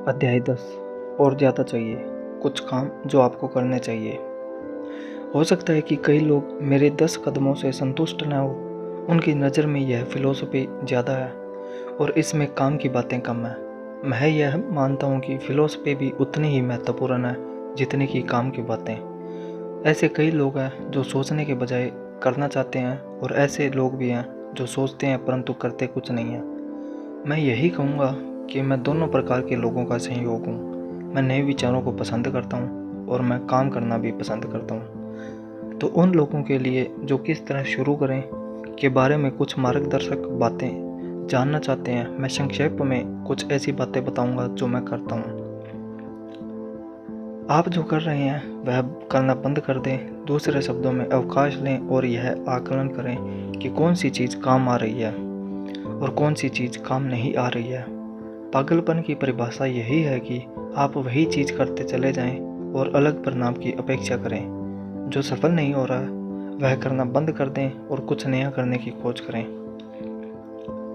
अध्याय 10 और ज़्यादा चाहिए, कुछ काम जो आपको करने चाहिए। हो सकता है कि कई लोग मेरे 10 कदमों से संतुष्ट न हो। उनकी नज़र में यह फ़िलॉसफ़ी ज़्यादा है और इसमें काम की बातें कम हैं। मैं यह मानता हूँ कि फ़िलॉसफ़ी भी उतनी ही महत्वपूर्ण है जितनी कि काम की बातें। ऐसे कई लोग हैं जो सोचने के बजाय करना चाहते हैं और ऐसे लोग भी हैं जो सोचते हैं परंतु करते कुछ नहीं हैं। मैं यही कहूँगा कि मैं दोनों प्रकार के लोगों का संयोग हूँ। मैं नए विचारों को पसंद करता हूँ और मैं काम करना भी पसंद करता हूँ। तो उन लोगों के लिए जो किस तरह शुरू करें के बारे में कुछ मार्गदर्शक बातें जानना चाहते हैं, मैं संक्षेप में कुछ ऐसी बातें बताऊँगा जो मैं करता हूँ। आप जो कर रहे हैं वह करना बंद कर दें। दूसरे शब्दों में अवकाश लें और यह आकलन करें कि कौन सी चीज़ काम आ रही है और कौन सी चीज़ काम नहीं आ रही है। पागलपन की परिभाषा यही है कि आप वही चीज़ करते चले जाएं और अलग परिणाम की अपेक्षा करें। जो सफल नहीं हो रहा है वह करना बंद कर दें और कुछ नया करने की खोज करें।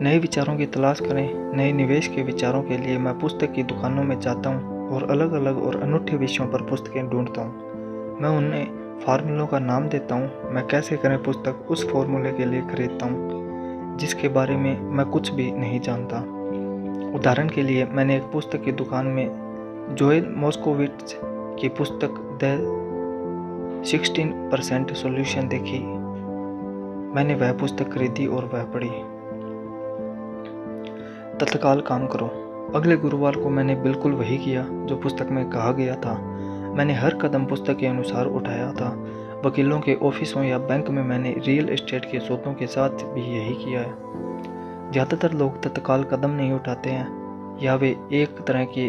नए विचारों की तलाश करें। नए निवेश के विचारों के लिए मैं पुस्तक की दुकानों में जाता हूँ और अलग अलग और अनूठे विषयों पर पुस्तकें ढूंढता हूँ। मैं उन्हें फार्मूलों का नाम देता हूँ। मैं कैसे करें पुस्तक उस फार्मूले के लिए खरीदता हूँ जिसके बारे में मैं कुछ भी नहीं जानता। उदाहरण के लिए मैंने एक पुस्तक की दुकान में जोएल मोस्कोविट्ज की पुस्तक द 16% सॉल्यूशन देखी। मैंने वह पुस्तक खरीदी और वह पढ़ी। तत्काल काम करो। अगले गुरुवार को मैंने बिल्कुल वही किया जो पुस्तक में कहा गया था। मैंने हर कदम पुस्तक के अनुसार उठाया था। वकीलों के ऑफिसों या बैंक में मैंने रियल एस्टेट के सौदों के साथ भी यही किया है। ज़्यादातर लोग तत्काल कदम नहीं उठाते हैं या वे एक तरह की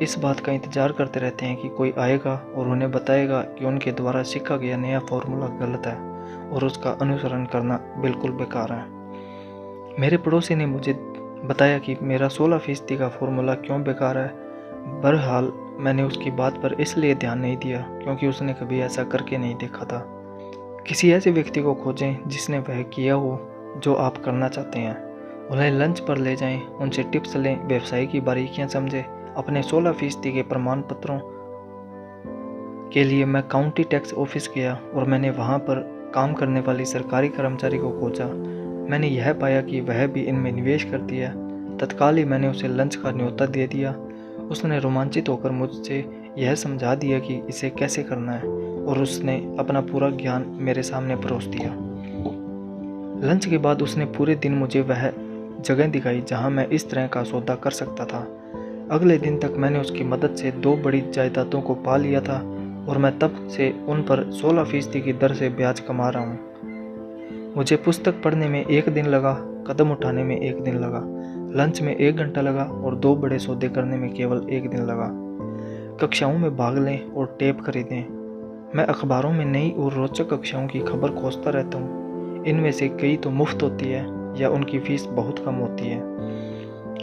इस बात का इंतज़ार करते रहते हैं कि कोई आएगा और उन्हें बताएगा कि उनके द्वारा सीखा गया नया फार्मूला गलत है और उसका अनुसरण करना बिल्कुल बेकार है। मेरे पड़ोसी ने मुझे बताया कि मेरा 16% का फार्मूला क्यों बेकार है। बहरहाल मैंने उसकी बात पर इसलिए ध्यान नहीं दिया क्योंकि उसने कभी ऐसा करके नहीं देखा था। किसी ऐसे व्यक्ति को खोजें जिसने वह किया हो जो आप करना चाहते हैं। उन्हें लंच पर ले जाएं, उनसे टिप्स लें, व्यवसाय की बारीकियां समझें। अपने 16% के प्रमाण पत्रों के लिए मैं काउंटी टैक्स ऑफिस गया और मैंने वहां पर काम करने वाली सरकारी कर्मचारी को खोजा। मैंने यह पाया कि वह भी इनमें निवेश करती है। तत्काल ही मैंने उसे लंच का न्योता दे दिया। उसने रोमांचित होकर मुझसे यह समझा दिया कि इसे कैसे करना है और उसने अपना पूरा ज्ञान मेरे सामने परोस दिया। लंच के बाद उसने पूरे दिन मुझे वह जगह दिखाई जहां मैं इस तरह का सौदा कर सकता था। अगले दिन तक मैंने उसकी मदद से 2 बड़ी जायदादों को पा लिया था और मैं तब से उन पर 16% की दर से ब्याज कमा रहा हूँ। मुझे पुस्तक पढ़ने में 1 दिन लगा, कदम उठाने में 1 दिन लगा, लंच में 1 घंटा लगा और 2 बड़े सौदे करने में केवल 1 दिन लगा। कक्षाओं में भाग लें और टेप खरीदें। मैं अखबारों में नई और रोचक कक्षाओं की खबर खोजता रहता हूँ। इनमें से कई तो मुफ्त होती है या उनकी फीस बहुत कम होती है।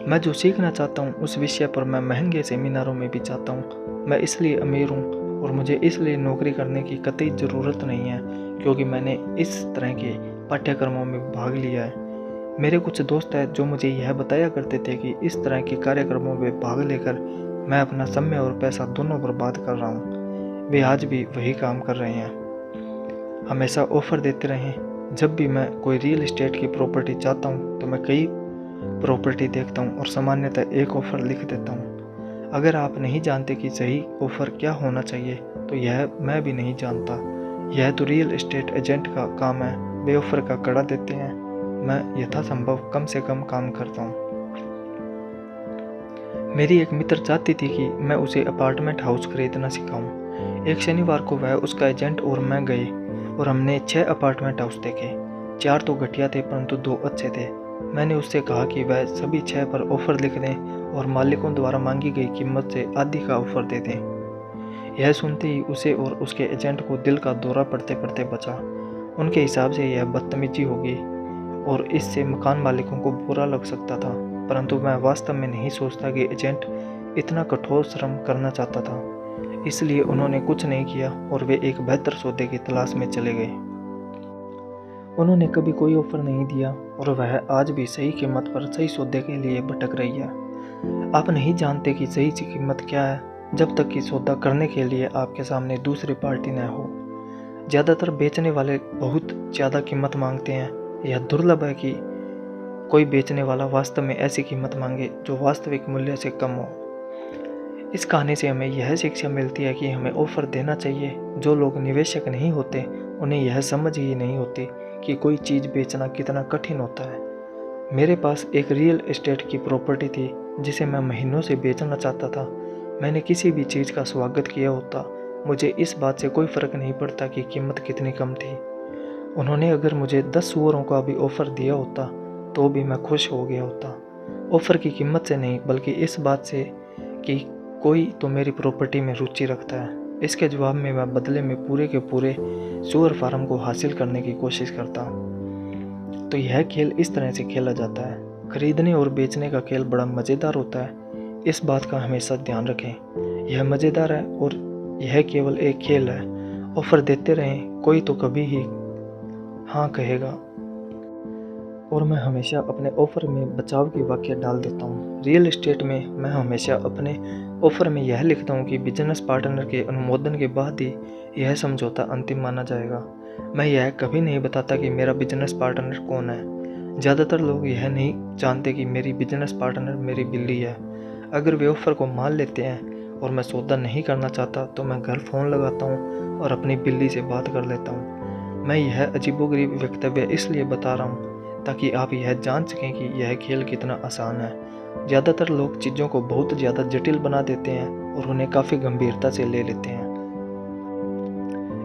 मैं जो सीखना चाहता हूँ उस विषय पर मैं महंगे सेमिनारों में भी जाता हूँ। मैं इसलिए अमीर हूँ और मुझे इसलिए नौकरी करने की कतई ज़रूरत नहीं है क्योंकि मैंने इस तरह के पाठ्यक्रमों में भाग लिया है। मेरे कुछ दोस्त हैं जो मुझे यह बताया करते थे कि इस तरह के कार्यक्रमों में भाग लेकर मैं अपना समय और पैसा दोनों बर्बाद कर रहा हूँ। वे आज भी वही काम कर रहे हैं। हमेशा ऑफ़र देते रहें। जब भी मैं कोई रियल एस्टेट की प्रॉपर्टी चाहता हूँ तो मैं कई प्रॉपर्टी देखता हूँ और सामान्यतः एक ऑफ़र लिख देता हूँ। अगर आप नहीं जानते कि सही ऑफ़र क्या होना चाहिए तो यह मैं भी नहीं जानता। यह तो रियल एस्टेट एजेंट का काम है। वे ऑफ़र का कड़ा देते हैं। मैं यथासंभव कम से कम काम करता हूँ। मेरी एक मित्र चाहती थी कि मैं उसे अपार्टमेंट हाउस खरीदना सिखाऊं। एक शनिवार को वह, उसका एजेंट और मैं गए और हमने 6 अपार्टमेंट हाउस देखे। 4 तो घटिया थे परंतु 2 अच्छे थे। मैंने उससे कहा कि वह सभी 6 पर ऑफ़र लिख दें और मालिकों द्वारा मांगी गई कीमत से आधी का ऑफ़र दे दें। यह सुनते ही उसे और उसके एजेंट को दिल का दौरा पड़ते पड़ते बचा। उनके हिसाब से यह बदतमीजी होगी और इससे मकान मालिकों को बुरा लग सकता था, परंतु मैं वास्तव में नहीं सोचता कि एजेंट इतना कठोर श्रम करना चाहता था। इसलिए उन्होंने कुछ नहीं किया और वे एक बेहतर सौदे की तलाश में चले गए। उन्होंने कभी कोई ऑफ़र नहीं दिया और वह आज भी सही कीमत पर सही सौदे के लिए भटक रही है। आप नहीं जानते कि सही कीमत क्या है जब तक कि सौदा करने के लिए आपके सामने दूसरी पार्टी न हो। ज़्यादातर बेचने वाले बहुत ज़्यादा कीमत मांगते हैं। यह दुर्लभ है कि कोई बेचने वाला वास्तव में ऐसी कीमत मांगे जो वास्तविक मूल्य से कम हो। इस कहानी से हमें यह शिक्षा मिलती है कि हमें ऑफर देना चाहिए। जो लोग निवेशक नहीं होते उन्हें यह समझ ही नहीं होती कि कोई चीज़ बेचना कितना कठिन होता है। मेरे पास एक रियल एस्टेट की प्रॉपर्टी थी जिसे मैं महीनों से बेचना चाहता था। मैंने किसी भी चीज़ का स्वागत किया होता, मुझे इस बात से कोई फ़र्क नहीं पड़ता कि कीमत कितनी कम थी। उन्होंने अगर मुझे 10 सूअरों का भी ऑफ़र दिया होता तो भी मैं खुश हो गया होता। ऑफ़र की कीमत से नहीं, बल्कि इस बात से कि कोई तो मेरी प्रॉपर्टी में रुचि रखता है। इसके जवाब में मैं बदले में पूरे के पूरे सूअर फार्म को हासिल करने की कोशिश करता हूँ। तो यह खेल इस तरह से खेला जाता है। खरीदने और बेचने का खेल बड़ा मज़ेदार होता है, इस बात का हमेशा ध्यान रखें। यह मज़ेदार है और यह केवल एक खेल है। ऑफ़र देते रहें, कोई तो कभी ही हाँ कहेगा। और मैं हमेशा अपने ऑफ़र में बचाव की वाक्य डाल देता हूँ। रियल एस्टेट में मैं हमेशा अपने ऑफ़र में यह लिखता हूँ कि बिजनेस पार्टनर के अनुमोदन के बाद ही यह समझौता अंतिम माना जाएगा। मैं यह कभी नहीं बताता कि मेरा बिजनेस पार्टनर कौन है। ज़्यादातर लोग यह नहीं जानते कि मेरी बिजनेस पार्टनर मेरी बिल्ली है। अगर वे ऑफ़र को मान लेते हैं और मैं सौदा नहीं करना चाहता तो मैं घर फ़ोन लगाता हूँ और अपनी बिल्ली से बात कर लेता हूँ। मैं यह अजीबोगरीब वक्तव्य इसलिए बता रहा हूँ ताकि आप यह जान सकें कि यह खेल कितना आसान है। ज़्यादातर लोग चीज़ों को बहुत ज़्यादा जटिल बना देते हैं और उन्हें काफ़ी गंभीरता से ले लेते हैं।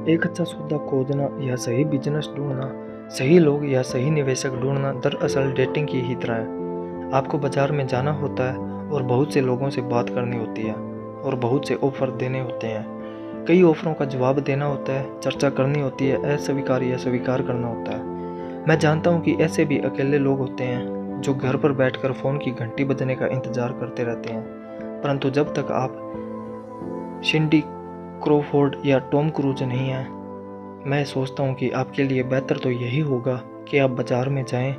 एक अच्छा सौदा खोजना या सही बिजनेस ढूंढना, सही लोग या सही निवेशक ढूंढना दरअसल डेटिंग की ही तरह है। आपको बाजार में जाना होता है और बहुत से लोगों से बात करनी होती है और बहुत से ऑफ़र देने होते हैं। कई ऑफ़रों का जवाब देना होता है, चर्चा करनी होती है, अस्वीकार या स्वीकार करना होता है। मैं जानता हूँ कि ऐसे भी अकेले लोग होते हैं जो घर पर बैठकर फ़ोन की घंटी बजने का इंतज़ार करते रहते हैं। परंतु जब तक आप सिंडी क्रॉफोर्ड या टॉम क्रूज नहीं हैं, मैं सोचता हूँ कि आपके लिए बेहतर तो यही होगा कि आप बाज़ार में जाएं,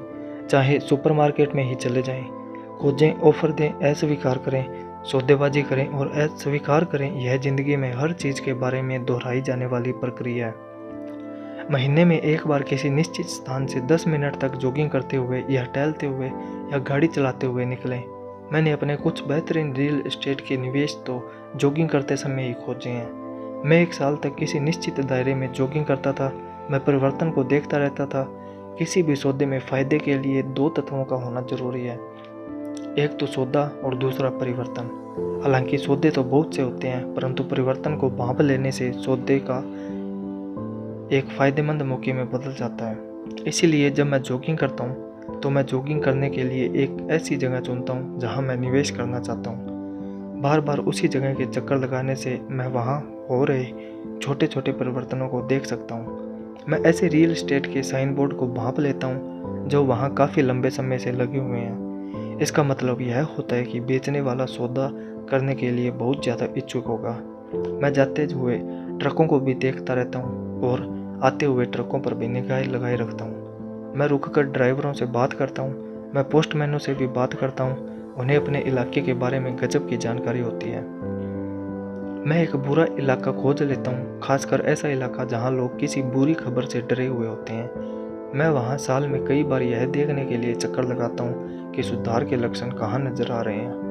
चाहे सुपरमार्केट में ही चले जाएं, खोजें, ऑफ़र दें, अस्वीकार करें, सौदेबाजी करें और अस्वीकार करें। यह ज़िंदगी में हर चीज़ के बारे में दोहराई जाने वाली प्रक्रिया है। महीने में एक बार किसी निश्चित स्थान से 10 मिनट तक जॉगिंग करते हुए या टहलते हुए या गाड़ी चलाते हुए निकलें। मैंने अपने कुछ बेहतरीन रियल एस्टेट के निवेश तो जॉगिंग करते समय ही खोजे हैं। मैं 1 साल तक किसी निश्चित दायरे में जॉगिंग करता था। मैं परिवर्तन को देखता रहता था। किसी भी सौदे में फ़ायदे के लिए 2 तत्वों का होना जरूरी है, एक तो सौदा और दूसरा परिवर्तन। हालांकि सौदे तो बहुत से होते हैं, परंतु परिवर्तन को भांप लेने से सौदे का एक फ़ायदेमंद मौके में बदल जाता है। इसीलिए जब मैं जॉगिंग करता हूँ तो मैं जॉगिंग करने के लिए एक ऐसी जगह चुनता हूँ जहाँ मैं निवेश करना चाहता हूँ। बार बार उसी जगह के चक्कर लगाने से मैं वहाँ हो रहे छोटे छोटे परिवर्तनों को देख सकता हूँ। मैं ऐसे रियल एस्टेट के साइन बोर्ड को भांप लेता हूँ जो वहाँ काफ़ी लंबे समय से लगे हुए हैं। इसका मतलब यह होता है कि बेचने वाला सौदा करने के लिए बहुत ज़्यादा इच्छुक होगा। मैं जाते हुए ट्रकों को भी देखता रहता हूँ और आते हुए ट्रकों पर भी निगाह लगाए रखता हूँ। मैं रुककर ड्राइवरों से बात करता हूँ। मैं पोस्टमैनों से भी बात करता हूँ। उन्हें अपने इलाके के बारे में गजब की जानकारी होती है। मैं एक बुरा इलाका खोज लेता हूँ, खासकर ऐसा इलाका जहाँ लोग किसी बुरी खबर से डरे हुए होते हैं। मैं वहाँ साल में कई बार यह देखने के लिए चक्कर लगाता हूँ कि सुधार के लक्षण कहाँ नजर आ रहे हैं।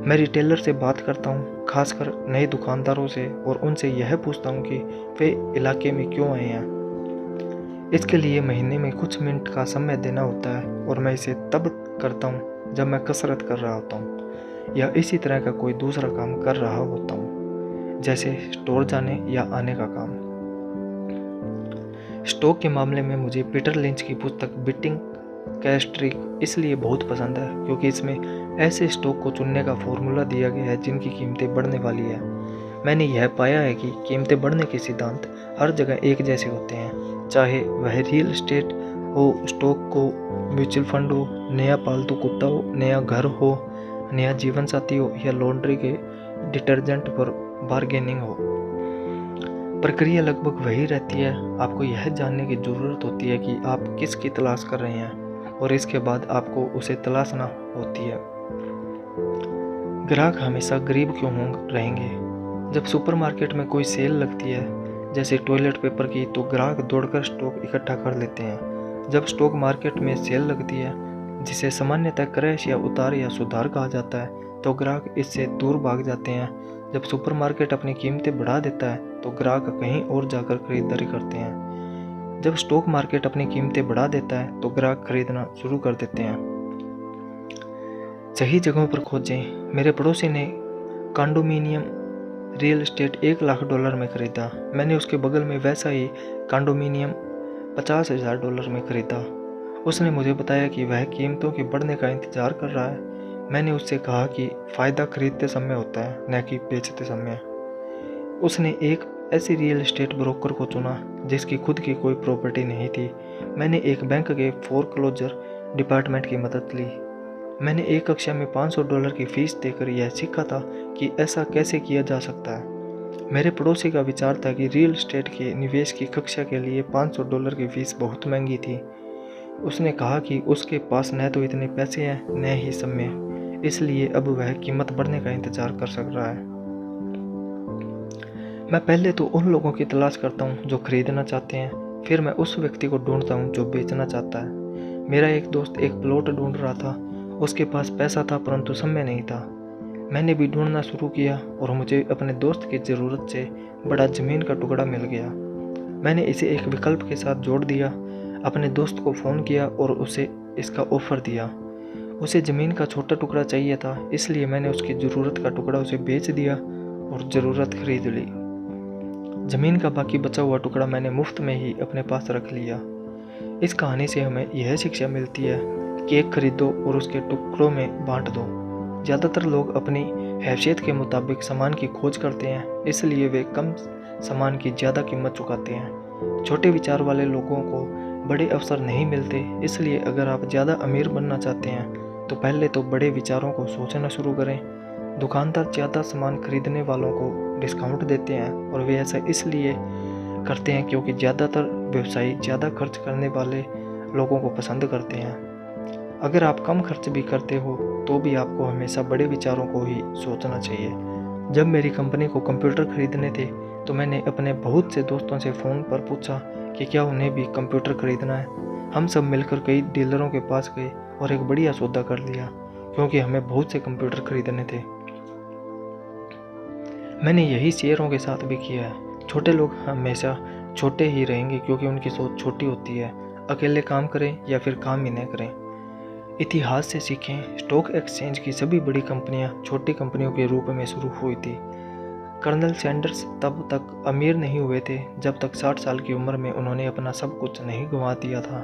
मैं रिटेलर से बात करता हूँ, खासकर नए दुकानदारों से, और उनसे यह पूछता हूँ कि वे इलाके में क्यों आए हैं। इसके लिए महीने में कुछ मिनट का समय देना होता है और मैं इसे तब करता हूँ जब मैं कसरत कर रहा होता हूँ या इसी तरह का कोई दूसरा काम कर रहा होता हूँ, जैसे स्टोर जाने या आने का काम। स्टॉक के मामले में मुझे पीटर लिंच की पुस्तक बीटिंग कैस्ट्रिक इसलिए बहुत पसंद है क्योंकि इसमें ऐसे स्टॉक को चुनने का फॉर्मूला दिया गया है जिनकी कीमतें बढ़ने वाली है। मैंने यह पाया है कि कीमतें बढ़ने के सिद्धांत हर जगह एक जैसे होते हैं, चाहे वह रियल एस्टेट हो, स्टॉक को, म्यूचुअल फंड हो, नया पालतू कुत्ता हो, नया घर हो, नया जीवन साथी हो या लॉन्ड्री के डिटर्जेंट पर बार्गेनिंग हो। प्रक्रिया लगभग वही रहती है। आपको यह जानने की ज़रूरत होती है कि आप किसकी तलाश कर रहे हैं और इसके बाद आपको उसे तलाशना होती है। ग्राहक हमेशा गरीब क्यों रहेंगे? जब सुपरमार्केट में कोई सेल लगती है, जैसे टॉयलेट पेपर की, तो ग्राहक दौड़कर स्टॉक इकट्ठा कर लेते हैं। जब स्टॉक मार्केट में सेल लगती है, जिसे सामान्यतः क्रैश या उतार या सुधार कहा जाता है, तो ग्राहक इससे दूर भाग जाते हैं। जब सुपरमार्केट अपनी कीमतें बढ़ा देता है, तो ग्राहक कहीं और जाकर खरीदारी करते हैं। जब स्टॉक मार्केट अपनी कीमतें बढ़ा देता है, तो ग्राहक खरीदना शुरू कर देते हैं। सही जगहों पर खोजें। मेरे पड़ोसी ने कंडोमिनियम रियल एस्टेट $1,00,000 में खरीदा। मैंने उसके बगल में वैसा ही कंडोमिनियम $50,000 में खरीदा। उसने मुझे बताया कि वह कीमतों के बढ़ने का इंतजार कर रहा है। मैंने उससे कहा कि फ़ायदा खरीदते समय होता है, न कि बेचते समय। उसने एक ऐसी रियल एस्टेट ब्रोकर को चुना जिसकी खुद की कोई प्रॉपर्टी नहीं थी। मैंने एक बैंक के फोरक्लोजर डिपार्टमेंट की मदद ली। मैंने एक कक्षा में $500 की फ़ीस देकर यह सीखा था कि ऐसा कैसे किया जा सकता है। मेरे पड़ोसी का विचार था कि रियल एस्टेट के निवेश की कक्षा के लिए $500 की फ़ीस बहुत महंगी थी। उसने कहा कि उसके पास न तो इतने पैसे हैं, न ही समय, इसलिए अब वह कीमत बढ़ने का इंतज़ार कर सक रहा है। मैं पहले तो उन लोगों की तलाश करता हूँ जो खरीदना चाहते हैं, फिर मैं उस व्यक्ति को ढूंढता हूँ जो बेचना चाहता है। मेरा एक दोस्त एक प्लॉट ढूंढ रहा था। उसके पास पैसा था परंतु समय नहीं था। मैंने भी ढूंढना शुरू किया और मुझे अपने दोस्त की ज़रूरत से बड़ा ज़मीन का टुकड़ा मिल गया। मैंने इसे एक विकल्प के साथ जोड़ दिया, अपने दोस्त को फ़ोन किया और उसे इसका ऑफ़र दिया। उसे ज़मीन का छोटा टुकड़ा चाहिए था, इसलिए मैंने उसकी ज़रूरत का टुकड़ा उसे बेच दिया और ज़रूरत खरीद ली। ज़मीन का बाकी बचा हुआ टुकड़ा मैंने मुफ्त में ही अपने पास रख लिया। इस कहानी से हमें यह शिक्षा मिलती है कि एक खरीदो और उसके टुकड़ों में बांट दो। ज़्यादातर लोग अपनी हैसियत के मुताबिक सामान की खोज करते हैं, इसलिए वे कम सामान की ज़्यादा कीमत चुकाते हैं। छोटे विचार वाले लोगों को बड़े अवसर नहीं मिलते, इसलिए अगर आप ज़्यादा अमीर बनना चाहते हैं तो पहले तो बड़े विचारों को सोचना शुरू करें। दुकानदार ज़्यादा सामान खरीदने वालों को डिस्काउंट देते हैं और वे ऐसा इसलिए करते हैं क्योंकि ज़्यादातर व्यवसायी ज़्यादा खर्च करने वाले लोगों को पसंद करते हैं। अगर आप कम खर्च भी करते हो तो भी आपको हमेशा बड़े विचारों को ही सोचना चाहिए। जब मेरी कंपनी को कंप्यूटर खरीदने थे तो मैंने अपने बहुत से दोस्तों से फ़ोन पर पूछा कि क्या उन्हें भी कंप्यूटर खरीदना है। हम सब मिलकर कई डीलरों के पास गए और एक बढ़िया सौदा कर लिया क्योंकि हमें बहुत से कंप्यूटर खरीदने थे। मैंने यही शेयरों के साथ भी किया है। छोटे लोग हमेशा छोटे ही रहेंगे क्योंकि उनकी सोच छोटी होती है। अकेले काम करें या फिर काम ही न करें। इतिहास से सीखें। स्टॉक एक्सचेंज की सभी बड़ी कंपनियां छोटी कंपनियों के रूप में शुरू हुई थी। कर्नल सैंडर्स तब तक अमीर नहीं हुए थे जब तक 60 साल की उम्र में उन्होंने अपना सब कुछ नहीं गंवा दिया था।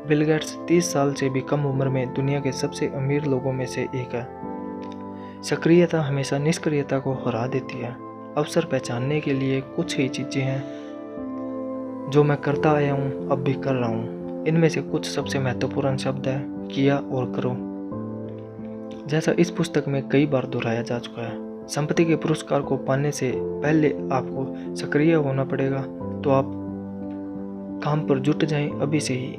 बिल गेट्स 30 साल से भी कम उम्र में दुनिया के सबसे अमीर लोगों में से एक है। सक्रियता हमेशा निष्क्रियता को हरा देती है। अवसर पहचानने के लिए कुछ ही चीज़ें हैं जो मैं करता आया हूँ, अब भी कर रहा हूँ। इनमें से कुछ सबसे महत्वपूर्ण शब्द है किया और करो, जैसा इस पुस्तक में कई बार दोहराया जा चुका है। संपत्ति के पुरस्कार को पाने से पहले आपको सक्रिय होना पड़ेगा, तो आप काम पर जुट जाएं अभी से ही।